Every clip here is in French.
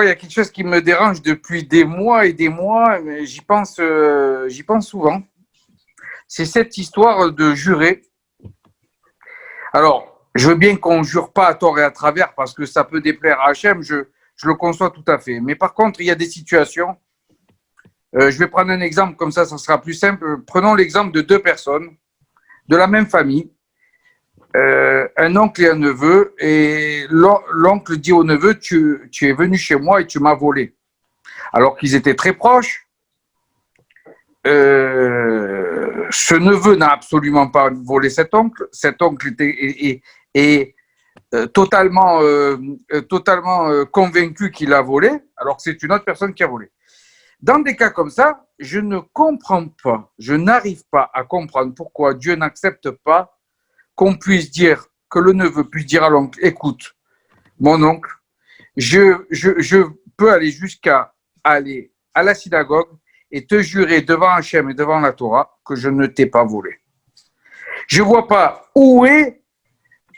Moi, il y a quelque chose qui me dérange depuis des mois et des mois, mais j'y pense souvent. C'est cette histoire de jurer. Alors, je veux bien qu'on ne jure pas à tort et à travers parce que ça peut déplaire à Hachem, je le conçois tout à fait. Mais par contre, il y a des situations. Je vais prendre un exemple, comme ça sera plus simple. Prenons l'exemple de deux personnes de la même famille, un oncle et un neveu, et l'oncle dit au neveu, tu es venu chez moi et tu m'as volé. Alors qu'ils étaient très proches. Ce neveu n'a absolument pas volé cet oncle. Cet oncle est totalement convaincu qu'il a volé, alors que c'est une autre personne qui a volé. Dans des cas comme ça, je ne comprends pas, je n'arrive pas à comprendre pourquoi Dieu n'accepte pas qu'on puisse dire, que le neveu puisse dire à l'oncle, écoute, mon oncle, je peux aller jusqu'à aller à la synagogue et te jurer devant Hachem et devant la Torah que je ne t'ai pas volé. Je ne vois pas où est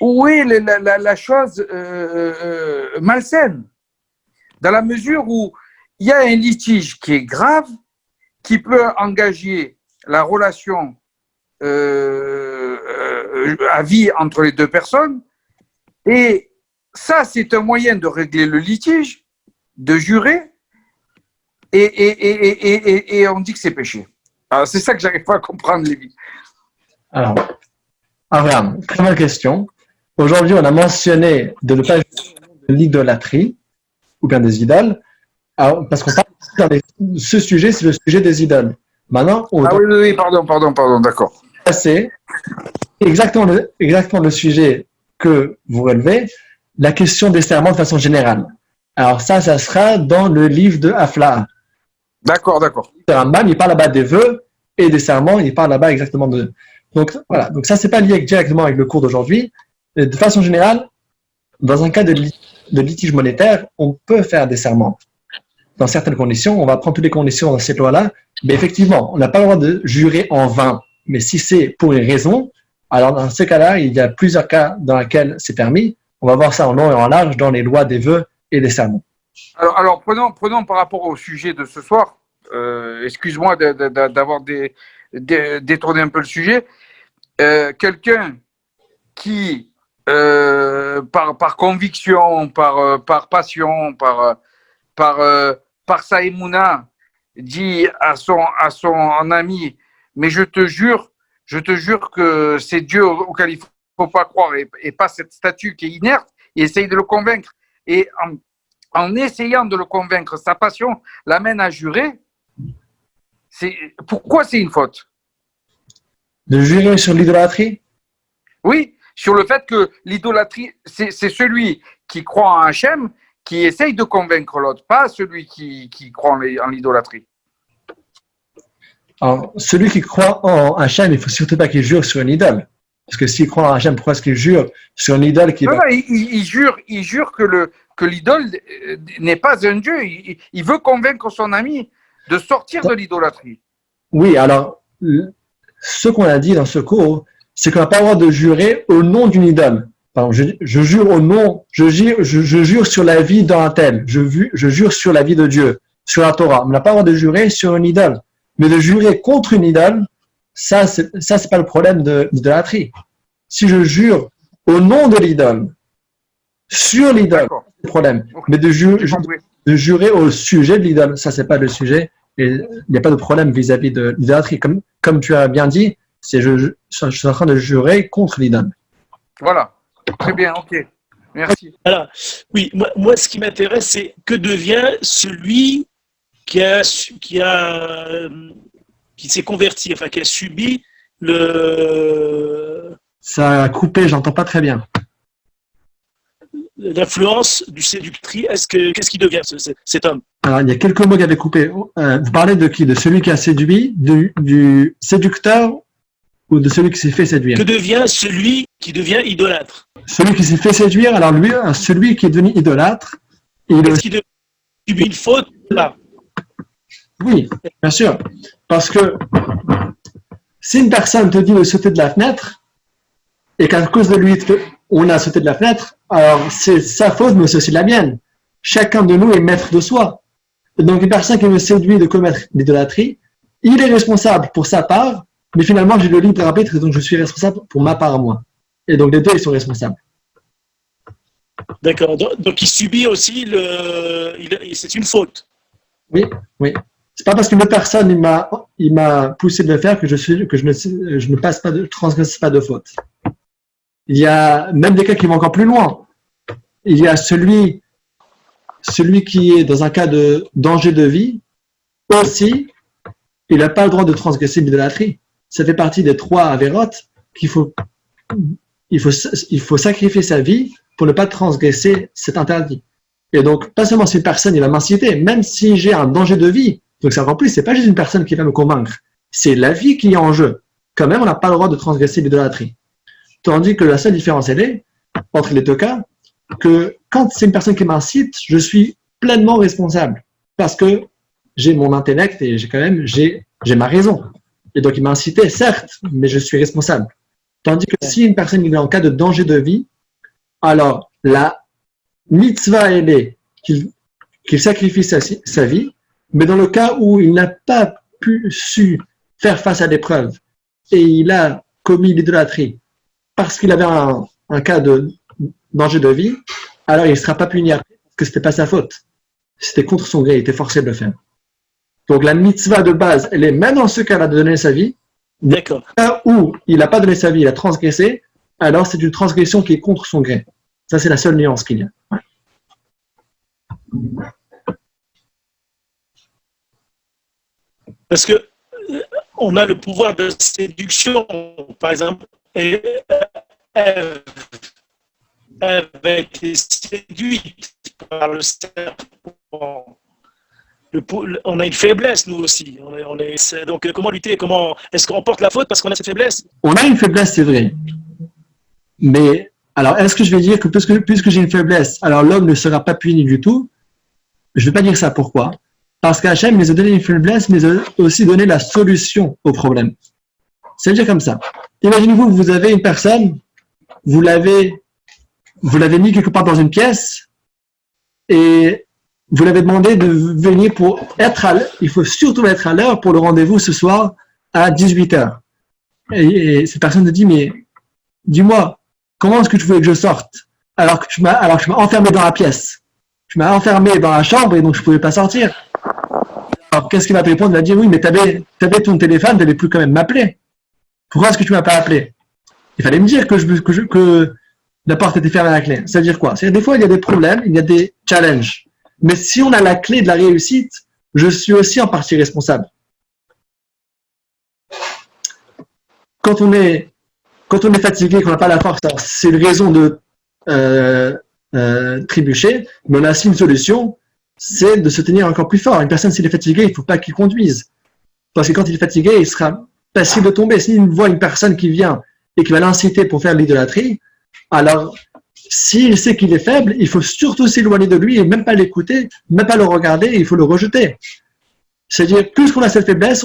la chose malsaine, dans la mesure où il y a un litige qui est grave, qui peut engager la relation à vie entre les deux personnes, et ça, c'est un moyen de régler le litige, de jurer, et on dit que c'est péché. Alors, c'est ça que j'arrive pas à comprendre, Lévi. Alors, Abraham, très bonne question. Aujourd'hui, on a mentionné de ne pas jurer de l'idolâtrie, ou bien des idoles. Alors, parce qu'on parle ce sujet, c'est le sujet des idoles. Maintenant, oui, pardon, d'accord. C'est exactement le sujet que vous relevez, la question des serments de façon générale. Alors ça sera dans le livre de Afla. D'accord. Le Rambam, il parle là-bas des vœux et des serments, il parle là-bas exactement de... Donc voilà, donc ça c'est pas lié directement avec le cours d'aujourd'hui. De façon générale, dans un cas de litige monétaire, on peut faire des serments. Dans certaines conditions, on va prendre toutes les conditions dans cette loi-là, mais effectivement, on n'a pas le droit de jurer en vain. Mais si c'est pour une raison, alors dans ce cas-là, il y a plusieurs cas dans lesquels c'est permis. On va voir ça en long et en large dans les lois des vœux et des sermons. Alors prenons par rapport au sujet de ce soir, excuse-moi d'avoir détourné un peu le sujet, quelqu'un qui, par conviction, par passion, par sa émouna, dit à son ami, mais je te jure que c'est Dieu auquel il ne faut pas croire et pas cette statue qui est inerte, et essaye de le convaincre. Et en essayant de le convaincre, sa passion l'amène à jurer. Pourquoi c'est une faute? De jurer sur l'idolâtrie? Oui, sur le fait que l'idolâtrie, c'est celui qui croit en Hachem qui essaye de convaincre l'autre, pas celui qui croit en l'idolâtrie. Alors, celui qui croit en Hachem, il ne faut surtout pas qu'il jure sur une idole. Parce que s'il croit en Hachem, pourquoi est-ce qu'il jure sur une idole qui... Non, il jure que l'idole n'est pas un dieu. Il veut convaincre son ami de sortir de l'idolâtrie. Oui, alors, ce qu'on a dit dans ce cours, c'est qu'on n'a pas le droit de jurer au nom d'une idole. Par exemple, je jure au nom, je jure sur la vie d'un tel, je jure sur la vie de Dieu, sur la Torah. On n'a pas le droit de jurer sur une idole. Mais de jurer contre une idole, ça c'est pas le problème de l'idolâtrie. Si je jure au nom de l'idole, sur l'idole, c'est le problème. Mais de jurer au sujet de l'idole, ça c'est pas le sujet. Et il n'y a pas de problème vis-à-vis de l'idolâtrie. Comme tu as bien dit, je suis en train de jurer contre l'idole. Voilà. Très bien, ok. Merci. Alors, oui, moi ce qui m'intéresse, c'est que devient celui qui s'est converti, enfin qui a subi Ça a coupé, j'entends pas très bien. L'influence du séductrice. Qu'est-ce qu'il devient cet homme? Alors, il y a quelques mots qui avaient coupé. Vous parlez de qui? De celui qui a séduit, du séducteur ou de celui qui s'est fait séduire? Que devient celui qui devient idolâtre? Celui qui s'est fait séduire, alors lui, celui qui est devenu idolâtre. Est-ce qu'il subit une faute là? Oui, bien sûr. Parce que si une personne te dit de sauter de la fenêtre, et qu'à cause de lui, on a sauté de la fenêtre, alors c'est sa faute, mais c'est aussi la mienne. chacun de nous est maître de soi. Et donc, une personne qui me séduit de commettre l'idolâtrie, il est responsable pour sa part, mais finalement, j'ai le libre arbitre, donc je suis responsable pour ma part à moi. Et donc, les deux, ils sont responsables. D'accord. Donc, il subit aussi c'est une faute. Oui, oui. C'est pas parce qu'une personne il m'a poussé de le faire que je ne passe pas transgresse pas de faute. Il y a même des cas qui vont encore plus loin. Il y a celui qui est dans un cas de danger de vie, aussi, il n'a pas le droit de transgresser l'idolâtrie. Ça fait partie des 3 avérotes il faut sacrifier sa vie pour ne pas transgresser cet interdit. Et donc, pas seulement si une personne, il va m'inciter, même si j'ai un danger de vie, donc ça en plus, c'est pas juste une personne qui va me convaincre, c'est la vie qui est en jeu. Quand même, on n'a pas le droit de transgresser l'idolâtrie. Tandis que la seule différence, elle est, entre les deux cas, que quand c'est une personne qui m'incite, je suis pleinement responsable. Parce que j'ai mon intellect et j'ai ma raison. Et donc, il m'a incité, certes, mais je suis responsable. Tandis que si une personne est en cas de danger de vie, alors la mitzvah, elle est qu'il sacrifie sa vie, mais dans le cas où il n'a pas su faire face à l'épreuve et il a commis l'idolâtrie parce qu'il avait un cas de danger de vie, alors il ne sera pas puni après parce que ce n'était pas sa faute. C'était contre son gré, il était forcé de le faire. Donc la mitzvah de base, elle est même dans ce cas-là de donner sa vie. D'accord. Dans le cas où il n'a pas donné sa vie, il a transgressé, alors c'est une transgression qui est contre son gré. Ça, c'est la seule nuance qu'il y a. Ouais. Parce que on a le pouvoir de séduction, par exemple, et Ève a été séduite par le serpent. On a une faiblesse, nous aussi. Donc, comment lutter? Est-ce qu'on porte la faute parce qu'on a cette faiblesse? On a une faiblesse, c'est vrai. Mais, alors, est-ce que je vais dire que puisque j'ai une faiblesse, alors l'homme ne sera pas puni du tout? Je ne vais pas dire ça. Pourquoi? Parce qu'Hachem nous a donné une faiblesse, mais il a aussi donné la solution au problème. C'est-à-dire comme ça. Imaginez-vous, vous avez une personne, vous l'avez mis quelque part dans une pièce et vous l'avez demandé de venir pour être à l'heure. Il faut surtout être à l'heure pour le rendez-vous ce soir à 18h. Et cette personne te dit, mais dis-moi, comment est-ce que tu voulais que je sorte alors que tu m'as enfermé dans la pièce? Tu m'as enfermé dans la chambre et donc je ne pouvais pas sortir. Alors qu'est-ce qu'il va te répondre? Il va dire, oui, mais tu avais ton téléphone, tu n'avais plus quand même m'appeler. Pourquoi est-ce que tu ne m'as pas appelé? Il fallait me dire que la porte était fermée à la clé. Ça veut dire quoi? C'est-à-dire des fois, il y a des problèmes, il y a des challenges. Mais si on a la clé de la réussite, je suis aussi en partie responsable. Quand on est fatigué, qu'on n'a pas la force, c'est une raison de trébucher, mais on a aussi une solution, c'est de se tenir encore plus fort. Une personne, s'il est fatigué, il ne faut pas qu'il conduise. Parce que quand il est fatigué, il sera passible de tomber. S'il voit une personne qui vient et qui va l'inciter pour faire l'idolâtrie, alors s'il sait qu'il est faible, il faut surtout s'éloigner de lui et même pas l'écouter, même pas le regarder, il faut le rejeter. C'est-à-dire, plus qu'on a cette faiblesse,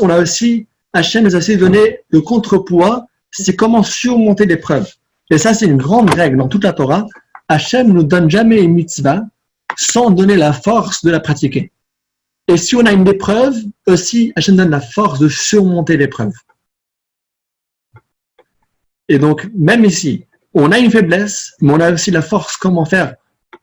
Hachem nous a aussi donné le contrepoids, c'est comment surmonter l'épreuve. Et ça, c'est une grande règle dans toute la Torah. Hachem ne nous donne jamais une mitzvah sans donner la force de la pratiquer. Et si on a une épreuve, aussi, Hachem donne la force de surmonter l'épreuve. Et donc, même ici, on a une faiblesse, mais on a aussi la force comment faire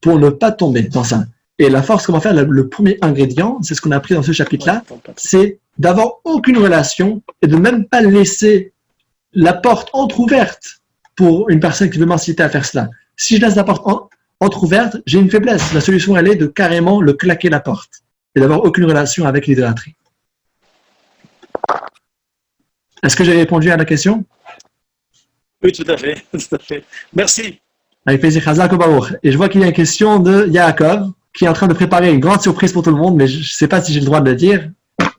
pour ne pas tomber dans ça. Et la force comment faire, le premier ingrédient, c'est ce qu'on a appris dans ce chapitre-là, c'est d'avoir aucune relation et de même pas laisser la porte entrouverte pour une personne qui veut m'inciter à faire cela. Si je laisse la porte entrouverte, j'ai une faiblesse. La solution, elle est de carrément le claquer la porte et d'avoir aucune relation avec l'idolâtrie. Est-ce que j'ai répondu à la question? Oui, tout à fait. Tout à fait. Merci. Avec plaisir. Et je vois qu'il y a une question de Yaakov qui est en train de préparer une grande surprise pour tout le monde, mais je ne sais pas si j'ai le droit de le dire.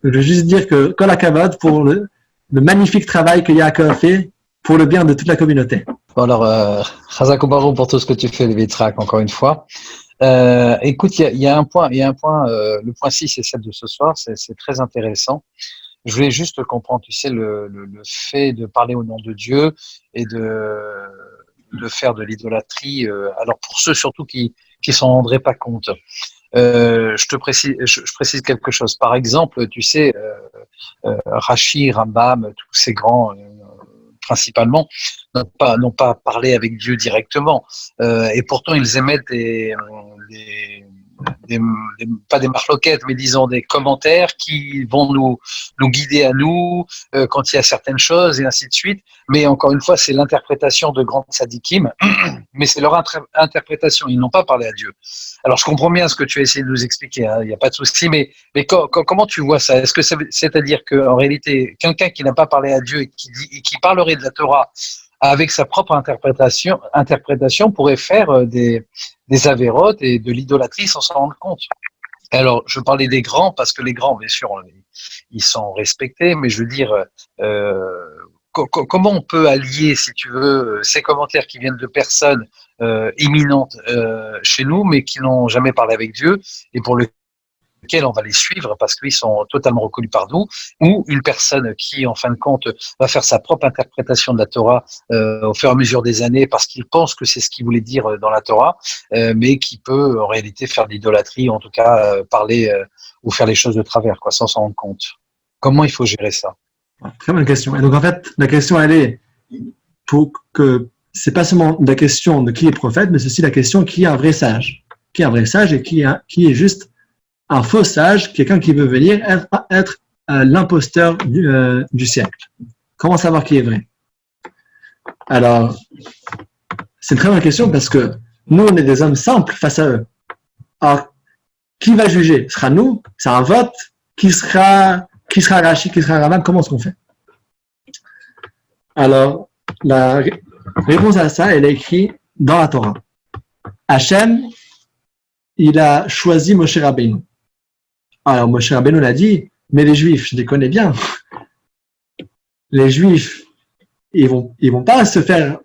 Je veux juste dire que Kol HaKavod pour le magnifique travail que Yaakov fait pour le bien de toute la communauté. Bon alors, Chazak Obarou pour tout ce que tu fais, Lévi Yitzhak, encore une fois. Écoute, il y a un point, le point 6 et 7 de ce soir, c'est très intéressant. Je voulais juste comprendre, tu sais, le fait de parler au nom de Dieu et de faire de l'idolâtrie. Alors pour ceux surtout qui s'en rendraient pas compte, je précise quelque chose. Par exemple, tu sais, Rashi, Rambam, tous ces grands, principalement, n'ont pas parlé avec Dieu directement. Et pourtant, ils émettent pas des marloquettes, mais disons des commentaires qui vont nous guider à nous quand il y a certaines choses et ainsi de suite. Mais encore une fois, c'est l'interprétation de grands tzadikim, mais c'est leur interprétation. Ils n'ont pas parlé à Dieu. Alors, je comprends bien ce que tu as essayé de nous expliquer, hein, il n'y a pas de souci, mais comment tu vois ça? Est-ce que c'est-à-dire qu'en réalité, quelqu'un qui n'a pas parlé à Dieu et qui parlerait de la Torah avec sa propre interprétation pourrait faire des avérotes et de l'idolâtrie sans s'en rendre compte? Alors, je parlais des grands parce que les grands, bien sûr, ils sont respectés, mais je veux dire, comment on peut allier, si tu veux, ces commentaires qui viennent de personnes imminentes chez nous, mais qui n'ont jamais parlé avec Dieu et pour lesquels on va les suivre parce qu'ils sont totalement reconnus par nous, ou une personne qui, en fin de compte, va faire sa propre interprétation de la Torah au fur et à mesure des années parce qu'il pense que c'est ce qu'il voulait dire dans la Torah, mais qui peut en réalité faire de l'idolâtrie, en tout cas parler ou faire les choses de travers, quoi, sans s'en rendre compte. Comment il faut gérer ça? Très bonne question. Et donc, en fait, la question, elle est pour que c'est pas seulement la question de qui est prophète, mais c'est aussi la question qui est un vrai sage. Qui est un vrai sage et qui est juste un faux sage, quelqu'un qui veut venir être l'imposteur du siècle. Comment savoir qui est vrai? Alors, c'est une très bonne question parce que nous, on est des hommes simples face à eux. Alors, qui va juger? Ce sera nous? C'est un vote? Qui sera Rashi, qui sera Rambam? Comment est-ce qu'on fait? Alors, la réponse à ça, elle est écrite dans la Torah. Hachem, il a choisi Moshe Rabbeinu. Alors, Moshe Rabbeinu l'a dit, mais les Juifs, je les connais bien. Les Juifs, ils vont pas se faire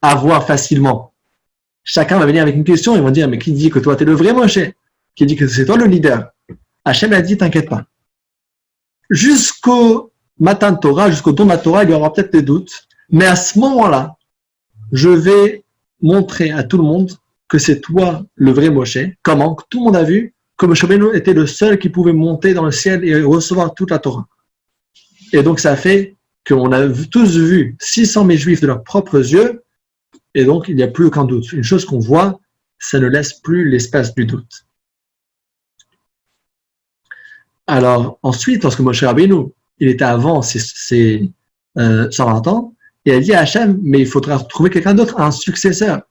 avoir facilement. Chacun va venir avec une question, ils vont dire, mais qui dit que toi, tu es le vrai Moshe? Qui dit que c'est toi le leader? Hachem a dit, t'inquiète pas. Jusqu'au matin de Torah, jusqu'au don de la Torah, il y aura peut-être des doutes, mais à ce moment-là, je vais montrer à tout le monde que c'est toi le vrai Moshe. Comment? Que tout le monde a vu que Moshe Rabbeinu était le seul qui pouvait monter dans le ciel et recevoir toute la Torah. Et donc, ça fait qu'on a tous vu 600 000 Juifs de leurs propres yeux, et donc il n'y a plus aucun doute. Une chose qu'on voit, ça ne laisse plus l'espace du doute. Alors, ensuite, lorsque Moshe Rabbeinu, il était avant ses 120 ans, il a dit à Hachem, mais il faudra trouver quelqu'un d'autre, un successeur.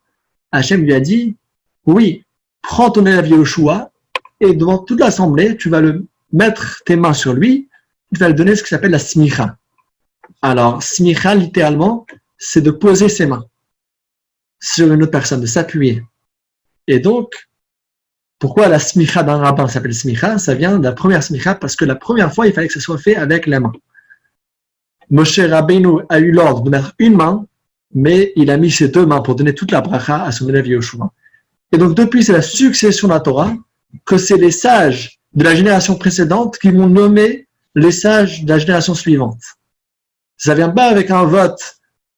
Hachem lui a dit, oui, prends ton élève Yehoshua, et devant toute l'assemblée, tu vas mettre tes mains sur lui, tu vas lui donner ce qui s'appelle la smicha. Alors, smicha, littéralement, c'est de poser ses mains sur une autre personne, de s'appuyer. Et donc, pourquoi la smicha d'un rabbin s'appelle smicha? Ça vient de la première smicha, parce que la première fois, il fallait que ça soit fait avec la main. Moshe Rabbeinu a eu l'ordre de mettre une main, mais il a mis ses deux mains pour donner toute la bracha à son élève Yehoshua. Et donc, depuis, c'est la succession de la Torah, que c'est les sages de la génération précédente qui vont nommer les sages de la génération suivante. Ça vient pas avec un vote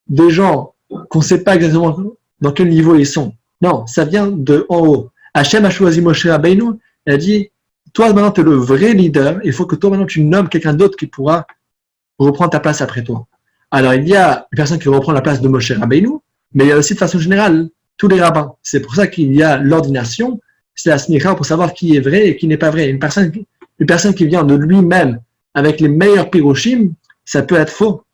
des gens qu'on ne sait pas exactement dans quel niveau ils sont. Non, ça vient de en haut. Hachem a choisi Moshe Rabbeinu, il a dit, toi maintenant tu es le vrai leader, il faut que toi maintenant tu nommes quelqu'un d'autre qui pourra reprendre ta place après toi. Alors il y a une personne qui reprend la place de Moshe Rabbeinu, mais il y a aussi de façon générale tous les rabbins. C'est pour ça qu'il y a l'ordination, c'est la smicha pour savoir qui est vrai et qui n'est pas vrai. Une personne qui vient de lui-même avec les meilleurs piroshim, ça peut être faux.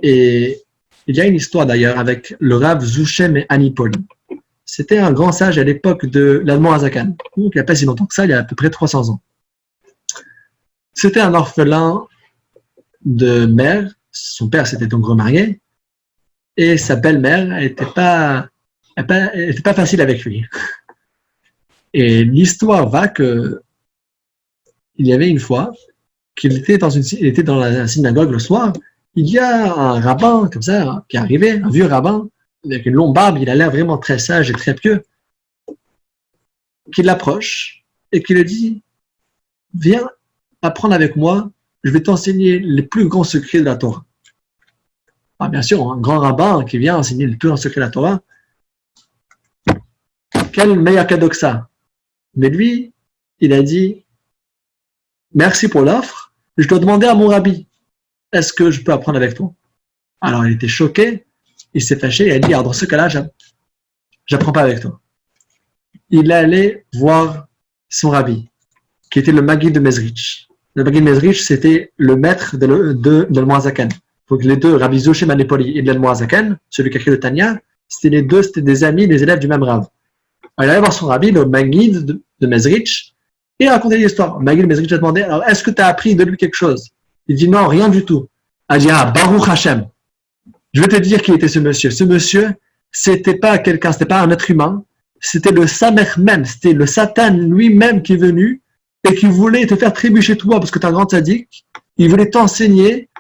Et il y a une histoire d'ailleurs avec le Rav Zouchem et Anipol. C'était un grand sage à l'époque de l'Admor Hazakan. Donc il n'y a pas si longtemps que ça, il y a à peu près 300 ans. C'était un orphelin de mère. Son père s'était donc remarié. Et sa belle-mère n'était pas facile avec lui. Et l'histoire va que il y avait une fois qu'il était dans la synagogue le soir, il y a un rabbin comme ça qui est arrivé, un vieux rabbin avec une longue barbe, il a l'air vraiment très sage et très pieux, qui l'approche et qui lui dit, viens apprendre avec moi, je vais t'enseigner les plus grands secrets de la Torah. Ah, bien sûr, un grand rabbin qui vient enseigner les plus grands secrets de la Torah. quel meilleur cadeau que ça? Mais lui, il a dit, merci pour l'offre, je dois demander à mon rabbi, est-ce que je peux apprendre avec toi? Alors il était choqué, il s'est fâché, il a dit, alors dans ce cas-là, j'apprends pas avec toi. Il est allé voir son rabbi, qui était le Maguid de Mezrich. Le Maguid de Mezrich, c'était le maître de l'Almoazaken. Donc les deux, Rabbi Zoshe Manépoli et l'Almoazaken, celui qui a écrit le Tanya, c'était des amis, des élèves du même Rav. Alors, il allait voir son rabbi, le Maguid de Mezrich, et il racontait l'histoire. Maguid de Mezrich a demandé, alors est-ce que tu as appris de lui quelque chose? Il dit non, rien du tout. Il a dit, Baruch Hashem. Je vais te dire qui était ce monsieur. Ce monsieur, c'était pas quelqu'un, c'était pas un être humain, c'était le Samech même, c'était le Satan lui-même qui est venu et qui voulait te faire trébucher toi parce que tu es un grand sadique. Il voulait t'enseigner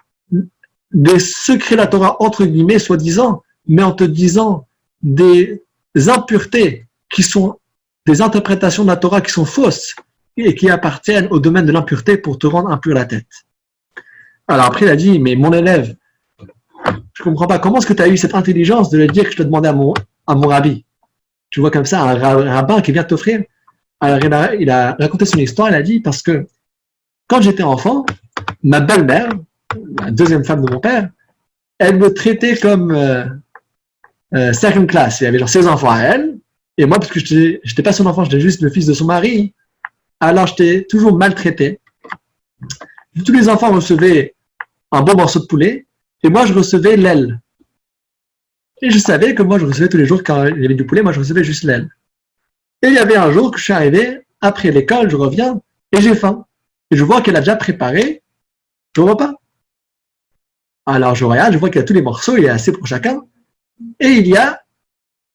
des secrets de la Torah, entre guillemets, soi-disant, mais en te disant des impuretés qui sont des interprétations de la Torah qui sont fausses et qui appartiennent au domaine de l'impureté pour te rendre impur la tête. Alors après, il a dit, mais mon élève, je comprends pas, comment est-ce que tu as eu cette intelligence de le dire que je te demandais à mon rabbi? Tu vois comme ça, un rabbin qui vient t'offrir. Alors il a raconté son histoire, il a dit, parce que quand j'étais enfant, ma belle-mère, la deuxième femme de mon père, elle me traitait comme second class. Il y avait genre 16 enfants à elle, et moi, parce que je n'étais pas son enfant, j'étais juste le fils de son mari, alors j'étais toujours maltraité. Tous les enfants recevaient un bon morceau de poulet, et moi je recevais l'aile. Et je savais que moi je recevais tous les jours, quand il y avait du poulet, moi je recevais juste l'aile. Et il y avait un jour que je suis arrivé, après l'école, je reviens, et j'ai faim. Et je vois qu'elle a déjà préparé le repas. Alors je regarde, je vois qu'il y a tous les morceaux, il y a assez pour chacun, et il y a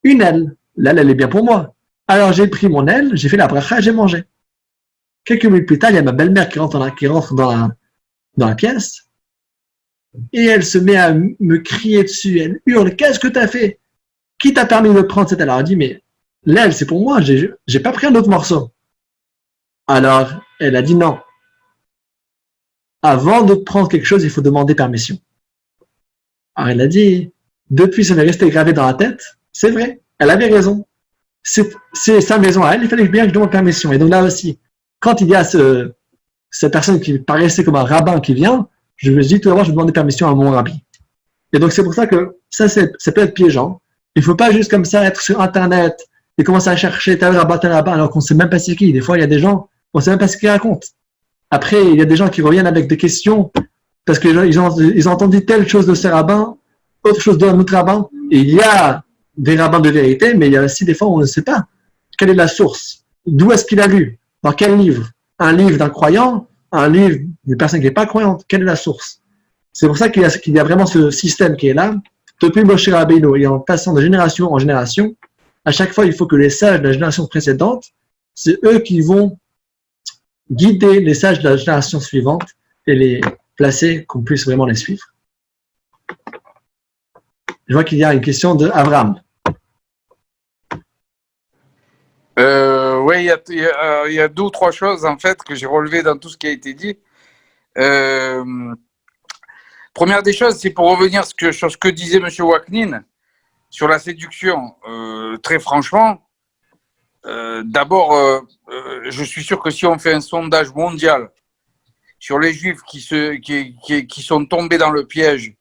une aile. L'aile, elle est bien pour moi. Alors j'ai pris mon aile, j'ai fait la bracha et j'ai mangé. Quelques minutes plus tard, il y a ma belle-mère qui rentre dans la pièce, et elle se met à me crier dessus, elle hurle, qu'est-ce que tu as fait? Qui t'a permis de prendre cette aile? Alors elle dit, mais l'aile, c'est pour moi, j'ai pas pris un autre morceau. Alors elle a dit non. Avant de prendre quelque chose, il faut demander permission. Alors elle a dit, depuis ça m'est resté gravé dans la tête, c'est vrai, elle avait raison. C'est sa maison à elle, il fallait bien que je demande permission. Et donc là aussi, quand il y a cette personne qui paraissait comme un rabbin qui vient, je me dis tout d'abord, je vais demander permission à mon rabbi. Et donc c'est pour ça que ça peut être piégeant. Il ne faut pas juste comme ça être sur Internet et commencer à chercher tel rabbin, alors qu'on ne sait même pas c'est qui. Des fois, il y a des gens, on ne sait même pas ce qu'ils racontent. Après, il y a des gens qui reviennent avec des questions parce qu'ils ont entendu telle chose de ce rabbin, autre chose d'un autre rabbin. Et il y a des rabbins de vérité, mais il y a aussi des fois où on ne sait pas quelle est la source. D'où est-ce qu'il a lu? Dans quel livre? Un livre d'un croyant? Un livre d'une personne qui n'est pas croyante? Quelle est la source? C'est pour ça qu'il y a vraiment ce système qui est là. Depuis Moshe Rabbeinu, et en passant de génération en génération, à chaque fois, il faut que les sages de la génération précédente, c'est eux qui vont guider les sages de la génération suivante et les placer, qu'on puisse vraiment les suivre. Je vois qu'il y a une question de Abraham. Oui, il y a deux ou trois choses en fait que j'ai relevées dans tout ce qui a été dit. Première des choses, c'est pour revenir sur ce que disait M. Waknin sur la séduction. Très franchement, d'abord, je suis sûr que si on fait un sondage mondial sur les Juifs qui sont tombés dans le piège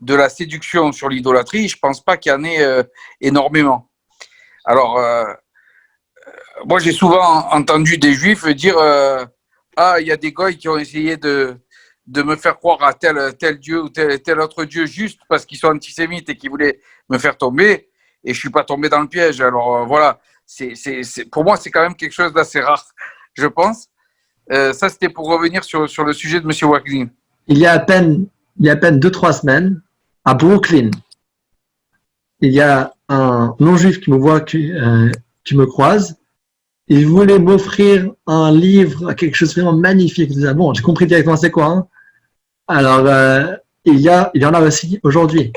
de la séduction sur l'idolâtrie, je ne pense pas qu'il y en ait énormément. Alors, moi, j'ai souvent entendu des Juifs dire il y a des goïs qui ont essayé de me faire croire à tel Dieu ou tel autre Dieu juste parce qu'ils sont antisémites et qui voulaient me faire tomber, et je ne suis pas tombé dans le piège. Alors, voilà, pour moi, c'est quand même quelque chose d'assez rare, je pense. Ça, c'était pour revenir sur le sujet de M. Waknin. Il y a à peine 2-3 semaines, à Brooklyn, il y a un non-juif qui me voit, qui me croise. Il voulait m'offrir un livre, quelque chose de vraiment magnifique. Je disais, bon, j'ai compris directement c'est quoi. Hein. Alors, il y en a aussi aujourd'hui.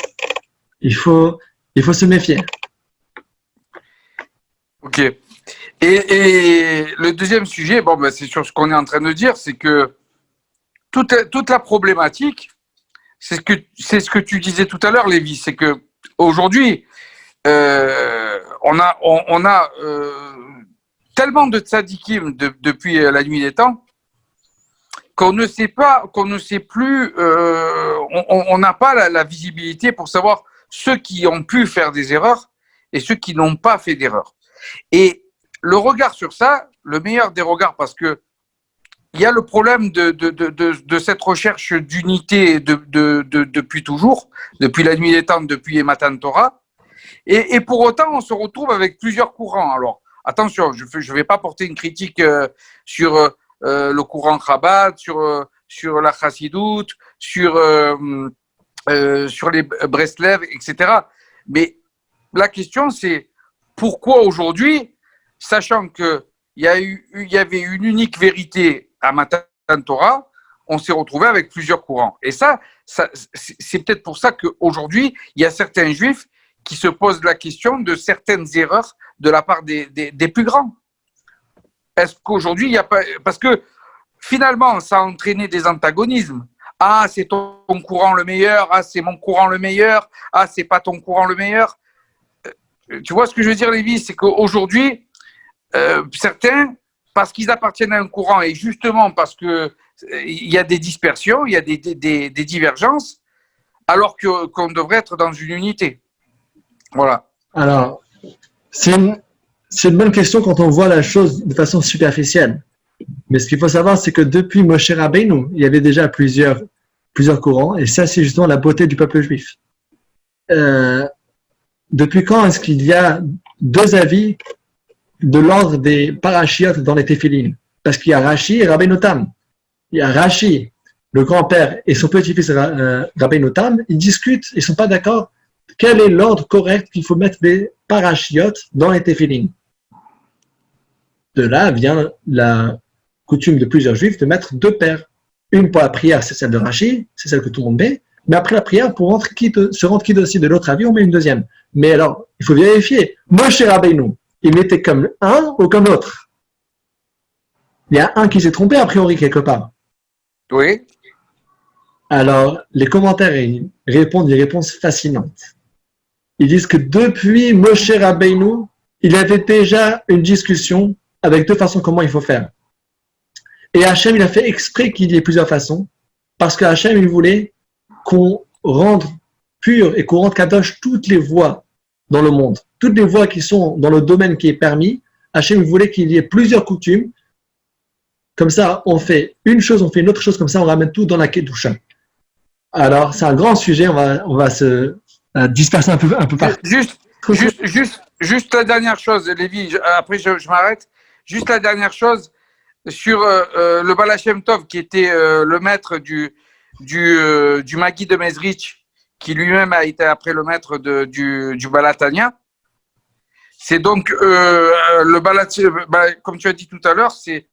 Il faut se méfier. Ok. Et le deuxième sujet, c'est sur ce qu'on est en train de dire, c'est que toute la problématique, c'est ce que tu disais tout à l'heure, Lévi, c'est que aujourd'hui, on a tellement de tzadikim depuis la nuit des temps qu'on ne sait pas, qu'on ne sait plus, on n'a pas la visibilité pour savoir ceux qui ont pu faire des erreurs et ceux qui n'ont pas fait d'erreurs. Et le regard sur ça, le meilleur des regards, parce que il y a le problème de cette recherche d'unité depuis toujours, depuis la nuit des temps, depuis Matan Torah, et pour autant, on se retrouve avec plusieurs courants. Alors, attention, je ne vais pas porter une critique sur le courant Chabad, sur la Chassidoute, sur les Breslev, etc. Mais la question, c'est pourquoi aujourd'hui, sachant qu'il y avait une unique vérité à Matan Torah, on s'est retrouvé avec plusieurs courants. Et ça c'est peut-être pour ça qu'aujourd'hui, il y a certains juifs qui se posent la question de certaines erreurs de la part des plus grands. Est-ce qu'aujourd'hui, il n'y a pas... Parce que finalement, ça a entraîné des antagonismes. Ah, c'est ton courant le meilleur. Ah, c'est mon courant le meilleur. Ah, c'est pas ton courant le meilleur. Tu vois ce que je veux dire, Lévi? C'est qu'aujourd'hui, certains, parce qu'ils appartiennent à un courant et justement parce qu'il y a des dispersions, il y a des divergences, alors qu'on devrait être dans une unité. Voilà. Alors, c'est une bonne question quand on voit la chose de façon superficielle. Mais ce qu'il faut savoir, c'est que depuis Moshe Rabbeinu, il y avait déjà plusieurs courants, et ça, c'est justement la beauté du peuple juif. Depuis quand est-ce qu'il y a deux avis de l'ordre des parachiotes dans les téphilines? Parce qu'il y a Rashi et Rabbeinu Tam. Il y a Rashi, le grand-père, et son petit-fils Rabbeinu Tam, ils discutent, ils ne sont pas d'accord. Quel est l'ordre correct qu'il faut mettre des parachiotes dans les téphilines? De là vient la coutume de plusieurs juifs de mettre deux paires. Une pour la prière, c'est celle de Rashi, c'est celle que tout le monde met. Mais après la prière, pour se rendre quitte aussi de l'autre avis, on met une deuxième. Mais alors, il faut vérifier. Moshe Rabbeinu, il mettait comme un ou comme l'autre? Il y a un qui s'est trompé a priori quelque part. Oui. Alors, les commentaires ils répondent des réponses fascinantes. Ils disent que depuis Moshe Rabbeinu, il y avait déjà une discussion avec deux façons comment il faut faire. Et Hachem, il a fait exprès qu'il y ait plusieurs façons, parce que Hachem, il voulait qu'on rende pur et qu'on rende kadosh toutes les voies dans le monde. Toutes les voies qui sont dans le domaine qui est permis, Hachem voulait qu'il y ait plusieurs coutumes. Comme ça, on fait une chose, on fait une autre chose, comme ça, on ramène tout dans la Kedusha. Alors, c'est un grand sujet, on va se disperser un peu partout. Juste la dernière chose, Lévi, après je m'arrête. Juste la dernière chose sur le Baal Shem Tov, qui était le maître du Magui de Mezrich, qui lui-même a été après le maître du Balatania. C'est donc comme tu as dit tout à l'heure, c'est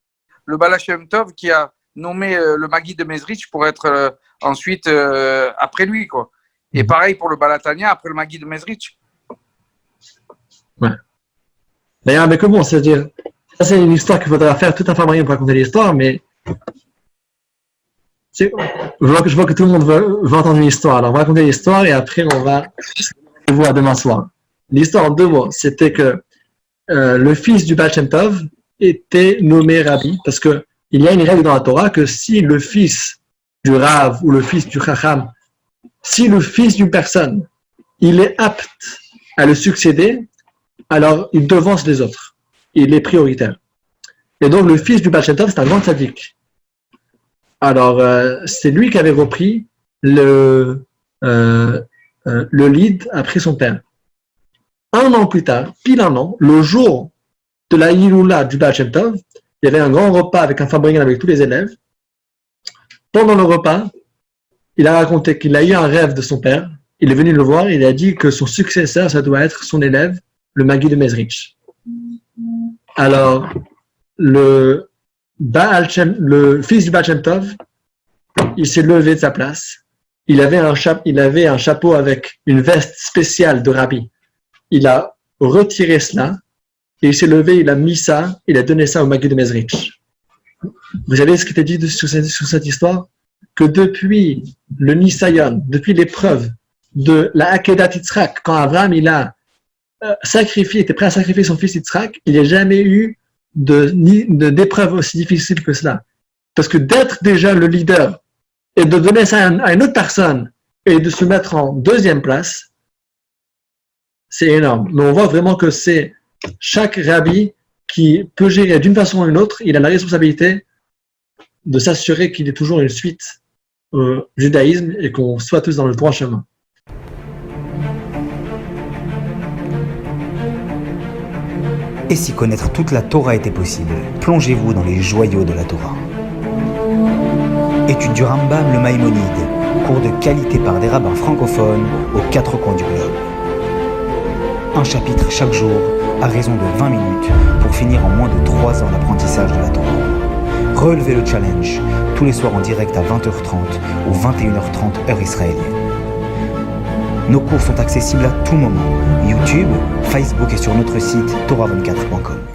le Baal Shem Tov qui a nommé le Magui de Mezrich pour être ensuite après lui, quoi. Et pareil pour le Balatania après le Magui de Mezrich. Ouais. D'ailleurs, mais comment, c'est-à-dire, ça c'est une histoire qu'il faudra faire tout un farmarien pour raconter l'histoire, mais je vois que tout le monde veut entendre une histoire. Alors, on va raconter l'histoire et après, on va se voir demain soir. L'histoire en deux mots, c'était que le fils du Baal Shem Tov était nommé Rabbi, parce que il y a une règle dans la Torah que si le fils du Rav ou le fils du Chacham, si le fils d'une personne, il est apte à le succéder, alors il devance les autres. Il est prioritaire. Et donc, le fils du Baal Shem Tov, c'est un grand tzaddik. Alors, c'est lui qui avait repris le lead après son père. Un an plus tard, pile un an, le jour de la Hiloula du Baal Shem Tov, il y avait un grand repas avec un fabricant avec tous les élèves. Pendant le repas, il a raconté qu'il a eu un rêve de son père. Il est venu le voir et il a dit que son successeur, ça doit être son élève, le Magui de Mezrich. Alors, le fils du Baal Shem Tov, il s'est levé de sa place. Il avait un chapeau avec une veste spéciale de rabbi. Il a retiré cela et il s'est levé, il a mis ça, il a donné ça au Magui de Mezrich. Vous savez ce qui était dit sur cette histoire? Que depuis le Nisayon, depuis l'épreuve de la Akedat Yitzhak, quand Abraham il a était prêt à sacrifier son fils Yitzhak, il n'y a jamais eu d'épreuve aussi difficile que cela. Parce que d'être déjà le leader et de donner ça à une autre personne et de se mettre en deuxième place, c'est énorme. Mais on voit vraiment que c'est chaque rabbi qui peut gérer d'une façon ou d'une autre, il a la responsabilité de s'assurer qu'il y ait toujours une suite au judaïsme et qu'on soit tous dans le droit chemin. Et si connaître toute la Torah était possible, plongez-vous dans les joyaux de la Torah. Étude du Rambam, le Maïmonide, cours de qualité par des rabbins francophones aux 4 coins du globe. Un chapitre chaque jour, à raison de 20 minutes, pour finir en moins de 3 ans d'apprentissage de la Torah. Relevez le challenge, tous les soirs en direct à 20h30 ou 21h30 heure israélienne. Nos cours sont accessibles à tout moment, YouTube, Facebook et sur notre site torah24.com.